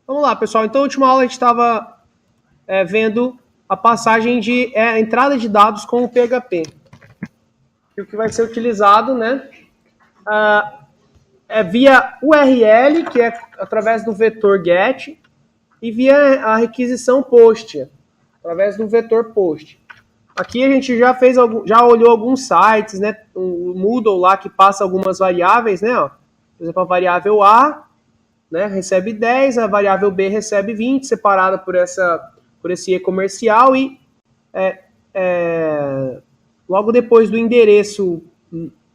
Vamos lá, pessoal. Então, na última aula a gente estava vendo a passagem de entrada de dados com o PHP. E o que vai ser utilizado, né? É via URL, que é através do vetor GET, e via a requisição POST, através do vetor POST. Aqui a gente já olhou alguns sites, né? O Moodle lá que passa algumas variáveis, né? Ó. Por exemplo, a variável A, né, recebe 10, a variável B recebe 20, separada por esse E comercial, e logo depois do endereço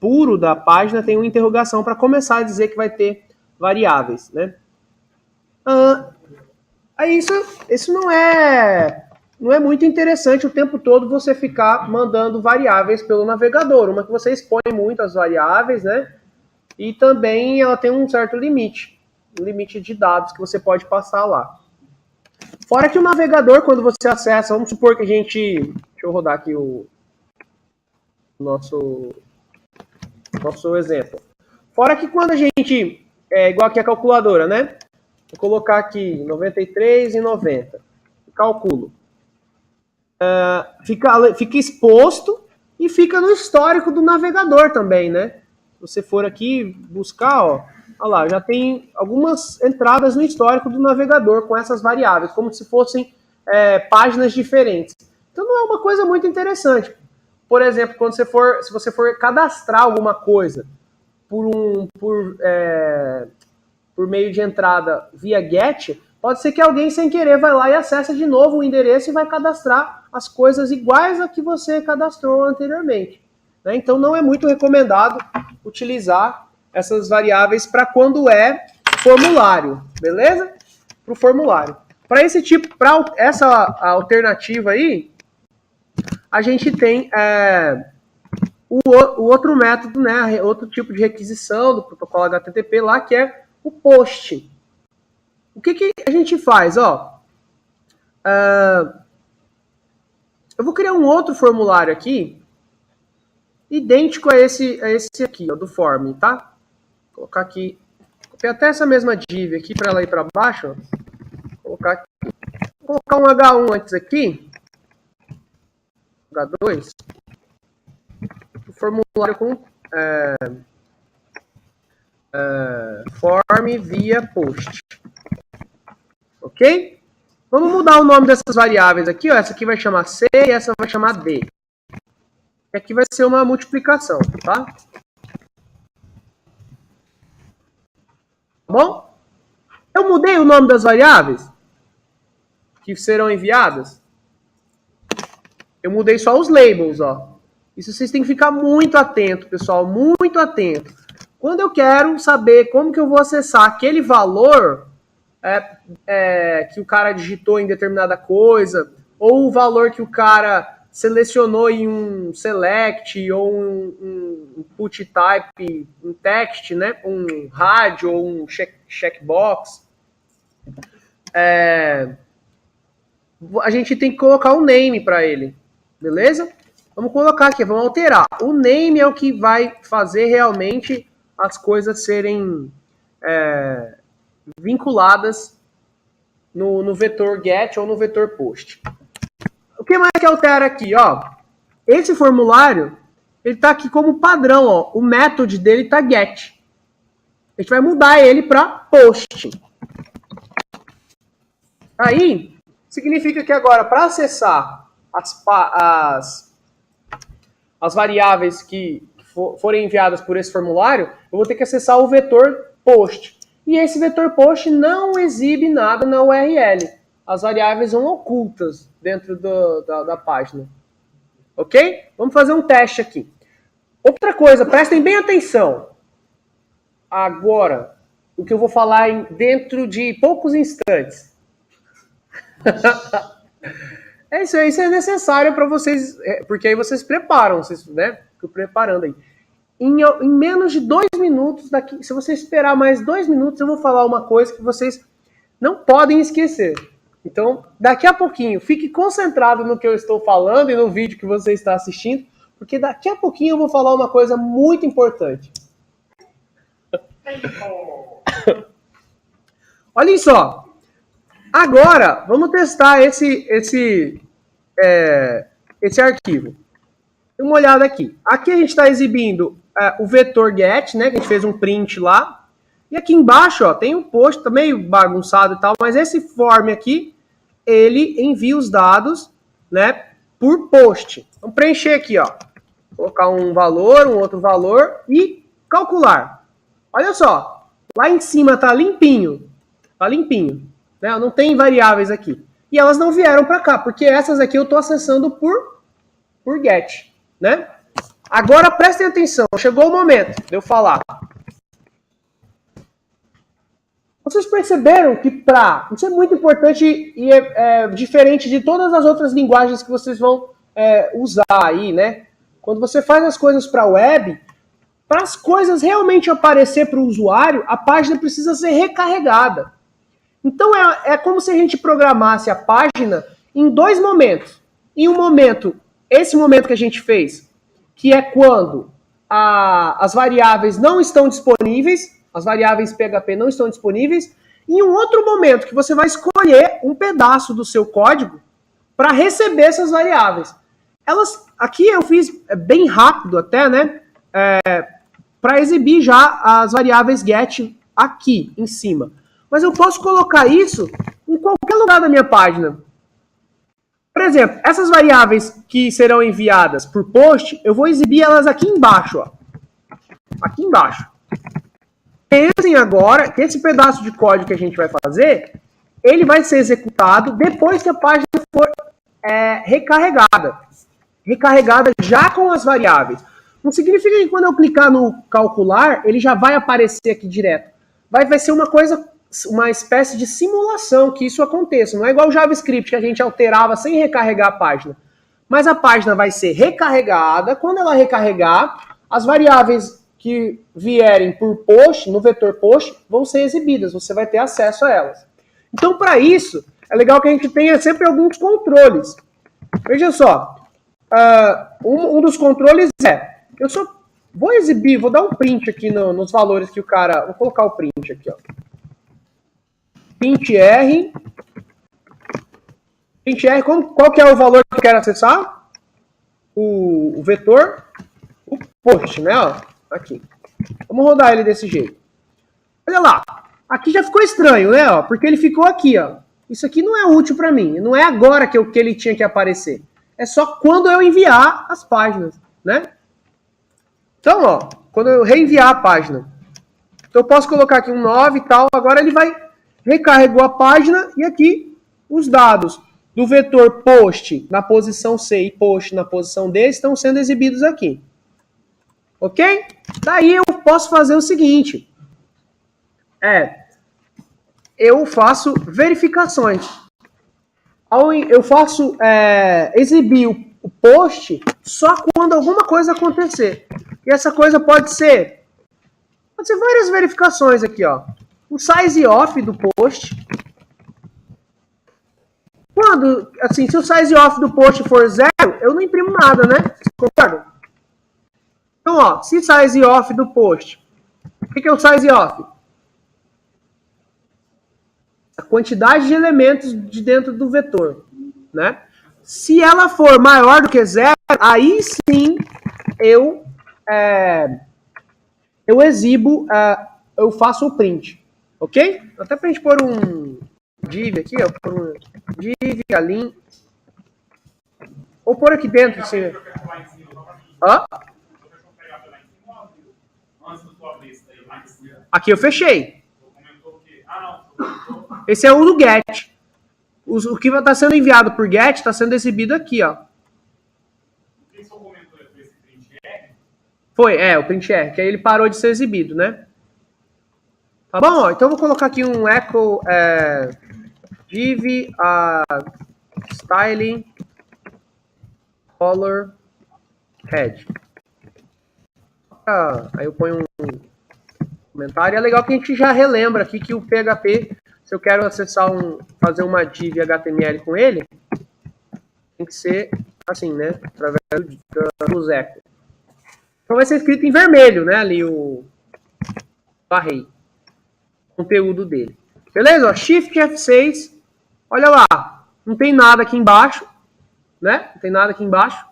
puro da página tem uma interrogação para começar a dizer que vai ter variáveis, né? Aí isso não é muito interessante o tempo todo você ficar mandando variáveis pelo navegador. Uma que você expõe muito as variáveis, né? E também ela tem um certo limite, um limite de dados que você pode passar lá. Fora que o navegador, quando você acessa, vamos supor que a gente... Deixa eu rodar aqui o nosso exemplo. Fora que quando a gente... igual aqui a calculadora, né? Vou colocar aqui 93 e 90. Calculo. Fica exposto e fica no histórico do navegador também, né? Se você for aqui buscar, ó, olha lá, já tem algumas entradas no histórico do navegador com essas variáveis, como se fossem páginas diferentes. Então não é uma coisa muito interessante. Por exemplo, se você for cadastrar alguma coisa por meio de entrada via GET, pode ser que alguém sem querer vai lá e acessa de novo o endereço e vai cadastrar as coisas iguais a que você cadastrou anteriormente. Né? Então não é muito recomendado utilizar essas variáveis para quando é formulário, beleza? Para o formulário. Para essa alternativa aí, a gente tem o outro método, né? Outro tipo de requisição do protocolo HTTP lá, que é o POST. O que a gente faz? Ó, eu vou criar um outro formulário aqui, idêntico a esse aqui, ó, do form, tá? Vou colocar aqui, copiar até essa mesma div aqui para ela ir para baixo. Vou colocar um H1 antes aqui, H2, o formulário com form via post. Ok? Vamos mudar o nome dessas variáveis aqui, ó. Essa aqui vai chamar C e essa vai chamar D. E aqui vai ser uma multiplicação, tá? Bom? Eu mudei o nome das variáveis que serão enviadas. Eu mudei só os labels, ó. Isso vocês têm que ficar muito atento, pessoal, muito atento. Quando eu quero saber como que eu vou acessar aquele valor que o cara digitou em determinada coisa, ou o valor que o cara selecionou em um select, ou um put type, um text, né? Um rádio, ou um checkbox, a gente tem que colocar um name para ele, beleza? Vamos colocar aqui, vamos alterar. O name é o que vai fazer realmente as coisas serem vinculadas no vetor get ou no vetor post. O que mais que altera aqui? Ó, esse formulário, ele está aqui como padrão. Ó, o método dele está get. A gente vai mudar ele para post. Aí, significa que agora, para acessar as variáveis que forem enviadas por esse formulário, eu vou ter que acessar o vetor post. E esse vetor post não exibe nada na URL. As variáveis vão ocultas dentro da página. Ok? Vamos fazer um teste aqui. Outra coisa, prestem bem atenção. Agora, o que eu vou falar dentro de poucos instantes. Isso é necessário para vocês, porque aí vocês preparam, vocês, né? Fico preparando aí. Em menos de 2 minutos, se você esperar mais 2 minutos, eu vou falar uma coisa que vocês não podem esquecer. Então, daqui a pouquinho, fique concentrado no que eu estou falando e no vídeo que você está assistindo, porque daqui a pouquinho eu vou falar uma coisa muito importante. Olhem só, Agora, vamos testar esse arquivo. Dê uma olhada aqui. Aqui a gente está exibindo o vetor get, né, que a gente fez um print lá. E aqui embaixo, ó, tem um post, tá meio bagunçado e tal, mas esse form aqui, ele envia os dados, né, por post. Vamos preencher aqui, ó. Colocar um valor, um outro valor e calcular. Olha só, lá em cima tá limpinho. Tá limpinho. Né? Não tem variáveis aqui. E elas não vieram para cá, porque essas aqui eu estou acessando por get. Né? Agora prestem atenção, chegou o momento de eu falar. Vocês perceberam que isso é muito importante e é diferente de todas as outras linguagens que vocês vão usar aí, né? Quando você faz as coisas para a web, para as coisas realmente aparecer para o usuário, a página precisa ser recarregada. Então é como se a gente programasse a página em dois momentos. Em um momento, esse momento que a gente fez, que é quando as variáveis não estão disponíveis, as variáveis PHP não estão disponíveis, e em um outro momento que você vai escolher um pedaço do seu código para receber essas variáveis. Aqui eu fiz bem rápido até, né? Para exibir já as variáveis get aqui em cima. Mas eu posso colocar isso em qualquer lugar da minha página. Por exemplo, essas variáveis que serão enviadas por post, eu vou exibir elas aqui embaixo. Ó. Aqui embaixo. Pensem agora que esse pedaço de código que a gente vai fazer, ele vai ser executado depois que a página for recarregada. Recarregada já com as variáveis. Não significa que quando eu clicar no calcular, ele já vai aparecer aqui direto. Vai ser uma espécie de simulação que isso aconteça. Não é igual o JavaScript, que a gente alterava sem recarregar a página. Mas a página vai ser recarregada. Quando ela recarregar, as variáveis que vierem por post, no vetor post, vão ser exibidas. Você vai ter acesso a elas. Então, para isso, é legal que a gente tenha sempre alguns controles. Veja só. Um dos controles eu só vou exibir, vou dar um print aqui nos valores que o cara... Vou colocar o print aqui, ó. Print R, qual que é o valor que eu quero acessar? O vetor, o post, né? Ó, aqui. Vamos rodar ele desse jeito. Olha lá, aqui já ficou estranho, né? Ó, porque ele ficou aqui, ó. Isso aqui não é útil para mim, não é agora que ele tinha que aparecer. É só quando eu enviar as páginas, né? Então, ó, quando eu reenviar a página. Então eu posso colocar aqui um 9 e tal, agora ele recarregou a página e aqui os dados do vetor post na posição C e post na posição D estão sendo exibidos aqui. Ok? Daí eu posso fazer o seguinte. Eu faço verificações. Eu faço exibir o post só quando alguma coisa acontecer. E essa coisa pode ser várias verificações aqui, ó. O size off do post. Se o size off do post for 0, eu não imprimo nada, né? Vocês concordam? Então, ó, se size off do post, o que é o size off? A quantidade de elementos de dentro do vetor, né? Se ela for maior do que 0, aí sim eu exibo, eu faço o print. Ok? Até pra gente pôr um div aqui, ó. Pôr um div, alim. Ou pôr aqui dentro, assim. Hã? Aqui eu fechei. Esse é o do get. O que está sendo enviado por get está sendo exibido aqui, ó. Foi, o print R, que aí ele parou de ser exibido, né? Tá bom? Ó, então eu vou colocar aqui um echo div styling color head. Aí eu ponho um comentário. É legal que a gente já relembra aqui que o PHP, se eu quero acessar fazer uma div HTML com ele, tem que ser assim, né? Através dos echo. Então vai ser escrito em vermelho, né? Ali o array. Conteúdo dele. Beleza? Ó, Shift F6 Olha lá, não tem nada aqui embaixo, né? Não tem nada aqui embaixo.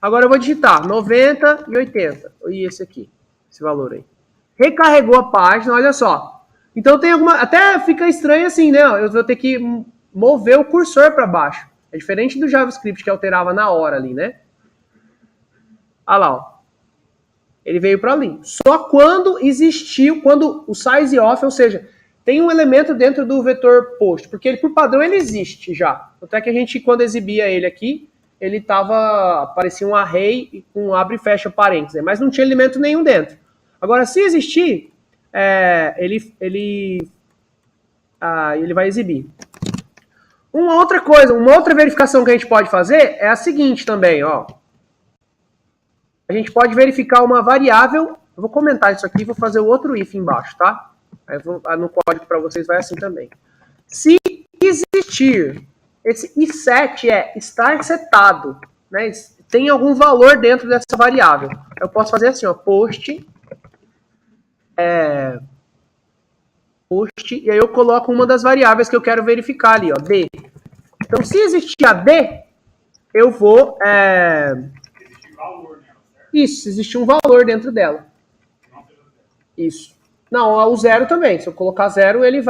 Agora eu vou digitar 90 e 80. E esse aqui, esse valor aí. Recarregou a página, olha só. Então tem alguma... Até fica estranho assim, né? Eu vou ter que mover o cursor para baixo. É diferente do JavaScript que alterava na hora ali, né? Olha lá, ó. Ele veio para ali. Só quando existiu, quando o size off, ou seja, tem um elemento dentro do vetor post, porque ele, por padrão, ele existe já. Até que a gente, quando exibia ele aqui, ele parecia um array com abre e fecha parênteses, né? Mas não tinha elemento nenhum dentro. Agora, se existir, ele vai exibir. Uma outra coisa, uma outra verificação que a gente pode fazer é a seguinte também, ó. A gente pode verificar uma variável. Eu vou comentar isso aqui e vou fazer o outro if embaixo, tá? Aí no código para vocês vai assim também. Se existir, esse iset é estar setado, né? Tem algum valor dentro dessa variável. Eu posso fazer assim, ó, post, e aí eu coloco uma das variáveis que eu quero verificar ali, ó, d. Então, se existir a d, eu vou... Isso, existe um valor dentro dela. Isso. Não, o zero também. Se eu colocar zero, ele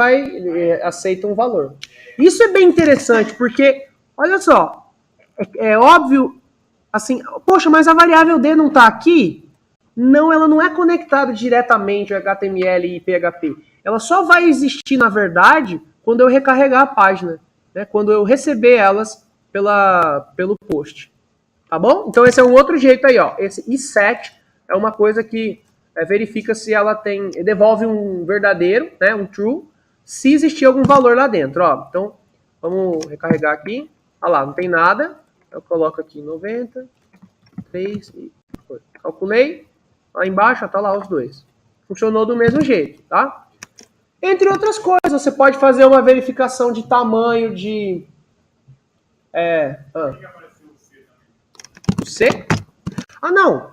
aceita um valor. Isso é bem interessante, porque, olha só, é óbvio, assim, poxa, mas a variável D não está aqui? Não, ela não é conectada diretamente ao HTML e PHP. Ela só vai existir, na verdade, quando eu recarregar a página, né? Quando eu receber elas pelo post. Tá bom? Então esse é um outro jeito aí, ó. Esse iset é uma coisa que verifica se ela devolve um verdadeiro, né, um true, se existir algum valor lá dentro, ó. Então, vamos recarregar aqui. Olha lá, não tem nada. Eu coloco aqui 90, 3, e calculei. Lá embaixo, ó, tá lá os dois. Funcionou do mesmo jeito, tá? Entre outras coisas, você pode fazer uma verificação de tamanho de... O C? Ah, não.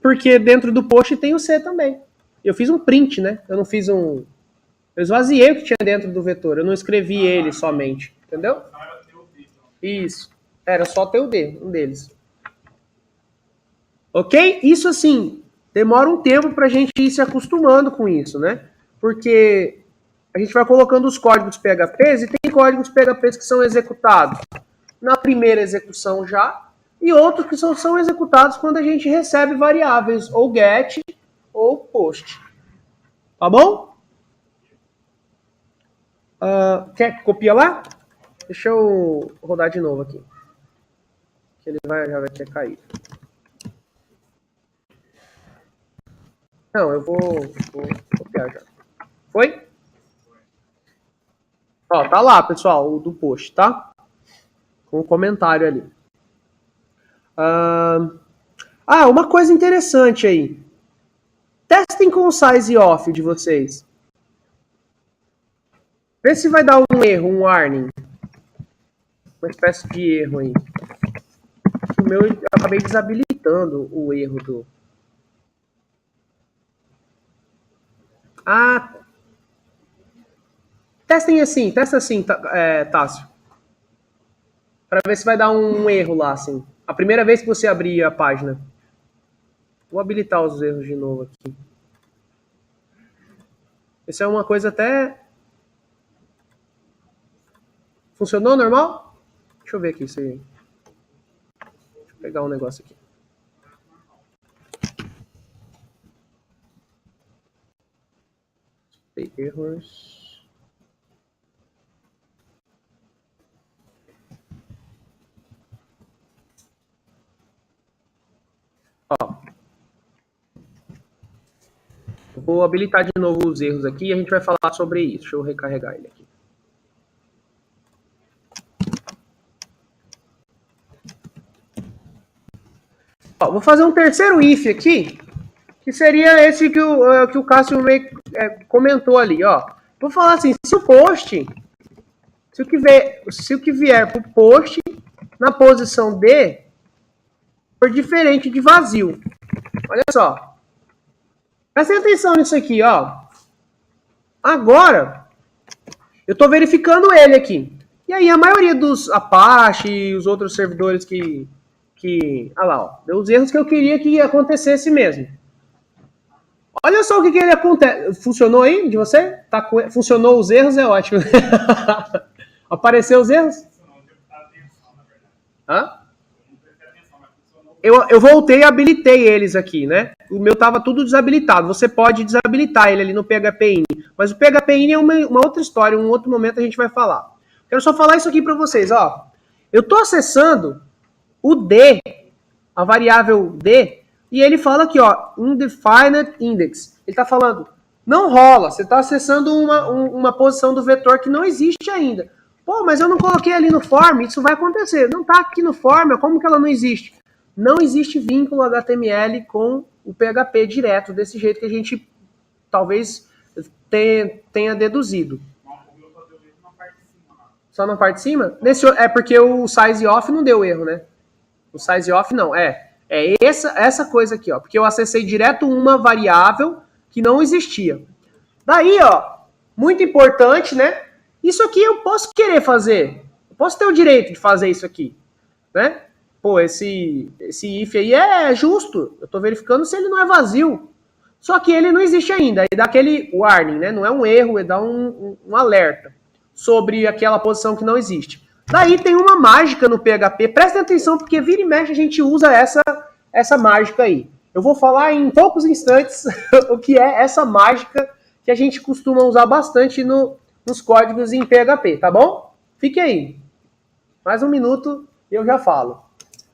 Porque dentro do post tem o C também. Eu fiz um print, né? Eu não fiz um... Eu esvaziei o que tinha dentro do vetor. Eu não escrevi ele somente. Entendeu? Isso. Era só ter o D, um deles. Ok? Isso, assim, demora um tempo pra gente ir se acostumando com isso, né? Porque a gente vai colocando os códigos PHPs e tem códigos PHPs que são executados na primeira execução já, e outros que são executados quando a gente recebe variáveis, ou get, ou post. Tá bom? Quer que copia lá? Deixa eu rodar de novo aqui. Que ele já vai ter caído. Não, eu vou copiar já. Foi? Ó, tá lá, pessoal, o do post, tá? Com um comentário ali. Uma coisa interessante aí. Testem com o size off de vocês. Vê se vai dar um erro, um warning. Uma espécie de erro aí. O meu, eu acabei desabilitando o erro do... Testa assim, Tássio. Para ver se vai dar um erro lá, assim. A primeira vez que você abrir a página. Vou habilitar os erros de novo aqui. Isso é uma coisa até... Funcionou normal? Deixa eu ver aqui. Deixa eu pegar um negócio aqui. Errors. Ó. Eu vou habilitar de novo os erros aqui e a gente vai falar sobre isso. Deixa eu recarregar ele aqui. Ó, vou fazer um terceiro if aqui, que seria esse que o Cássio comentou ali, ó. Vou falar assim, se o que vier para o post na posição D for diferente de vazio. Olha só. Prestem atenção nisso aqui, ó. Agora, eu estou verificando ele aqui. E aí a maioria dos Apache e os outros servidores que olha lá, ó, deu os erros que eu queria que acontecesse mesmo. Olha só o que ele acontece. Funcionou aí de você? Funcionou os erros, é ótimo. Apareceu os erros? Hã? Eu voltei e habilitei eles aqui, né? O meu tava tudo desabilitado. Você pode desabilitar ele ali no PHP-INI. Mas o PHP-INI é uma outra história, um outro momento a gente vai falar. Quero só falar isso aqui para vocês, ó. Eu tô acessando o D, a variável D, e ele fala aqui, ó, undefined index. Ele tá falando, não rola, você tá acessando uma posição do vetor que não existe ainda. Pô, mas eu não coloquei ali no form, isso vai acontecer. Não tá aqui no form, como que ela não existe? Não existe vínculo HTML com o PHP direto, desse jeito que a gente talvez tenha deduzido. Só na parte de cima? É porque o size off não deu erro, né? O size off não, é essa coisa aqui, ó, porque eu acessei direto uma variável que não existia. Daí, ó, muito importante, né? Isso aqui eu posso querer fazer. Eu posso ter o direito de fazer isso aqui, né? Pô, esse if aí é justo. Eu tô verificando se ele não é vazio. Só que ele não existe ainda. Aí dá aquele warning, né? Não é um erro, ele dá um alerta sobre aquela posição que não existe. Daí tem uma mágica no PHP. Prestem atenção, porque vira e mexe a gente usa essa mágica aí. Eu vou falar em poucos instantes o que é essa mágica que a gente costuma usar bastante nos códigos em PHP, tá bom? Fique aí. Mais um minuto e eu já falo.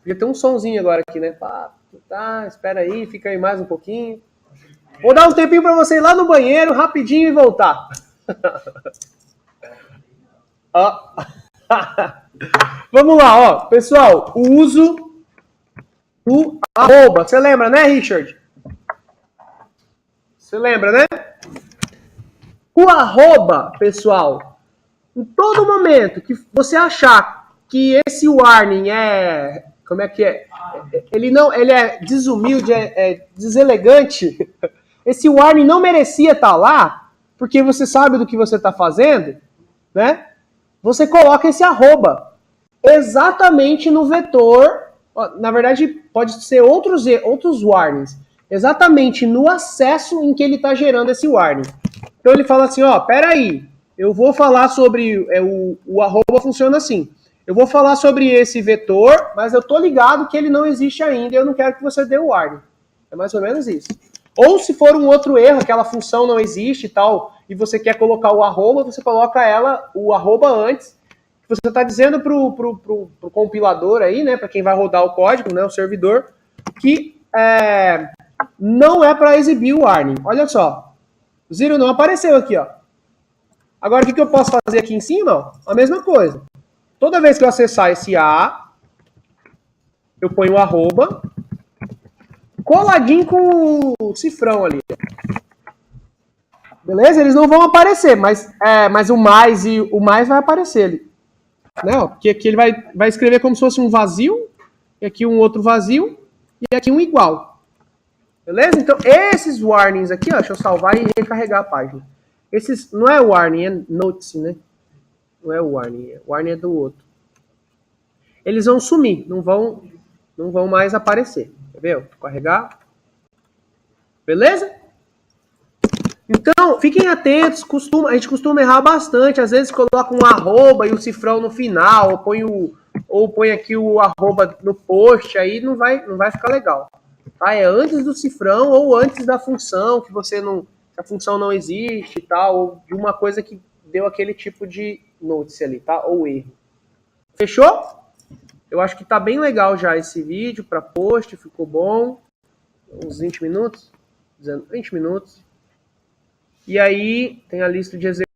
Podia ter um sonzinho agora aqui, né? Tá, espera aí, fica aí mais um pouquinho. Vou dar um tempinho para você ir lá no banheiro, rapidinho, e voltar. Vamos lá, ó. Pessoal, o uso do arroba. Você lembra, né, Richard? Você lembra, né? O arroba, pessoal, em todo momento que você achar que esse warning é... Como é que é? Ele é desumilde, é deselegante. Esse warning não merecia estar lá, porque você sabe do que você está fazendo, né? Você coloca esse arroba exatamente no vetor. Na verdade, pode ser outros warnings. Exatamente no acesso em que ele está gerando esse warning. Então ele fala assim, ó, peraí, eu vou falar sobre... o arroba funciona assim. Eu vou falar sobre esse vetor, mas eu tô ligado que ele não existe ainda e eu não quero que você dê o warning. É mais ou menos isso. Ou se for um outro erro, aquela função não existe e tal, e você quer colocar o arroba, você coloca o arroba antes. Você está dizendo pro compilador aí, né, para quem vai rodar o código, né, o servidor, que não é para exibir o warning. Olha só, o zero não apareceu aqui, ó. Agora o que eu posso fazer aqui em cima? Ó? A mesma coisa. Toda vez que eu acessar esse A, eu ponho o arroba, coladinho com o cifrão ali. Beleza? Eles não vão aparecer, mas o mais e o mais vai aparecer ali. Né? Ó, porque aqui ele vai escrever como se fosse um vazio, e aqui um outro vazio, e aqui um igual. Beleza? Então, esses warnings aqui, ó, deixa eu salvar e recarregar a página. Esses, não é warning, é notice, né? Não é warning. Warning é do outro. Eles vão sumir, não vão mais aparecer. Quer ver? Vou carregar. Beleza? Então, fiquem atentos, a gente costuma errar bastante, às vezes coloca um arroba e o cifrão no final, ou põe aqui o arroba no post, aí não vai ficar legal. Tá? É antes do cifrão ou antes da função, que a função não existe e tal, ou de uma coisa que deu aquele tipo de notice ali, tá? Ou erro. Fechou? Eu acho que tá bem legal já esse vídeo para post, ficou bom. Uns 20 minutos? 20 minutos. E aí tem a lista de exercícios.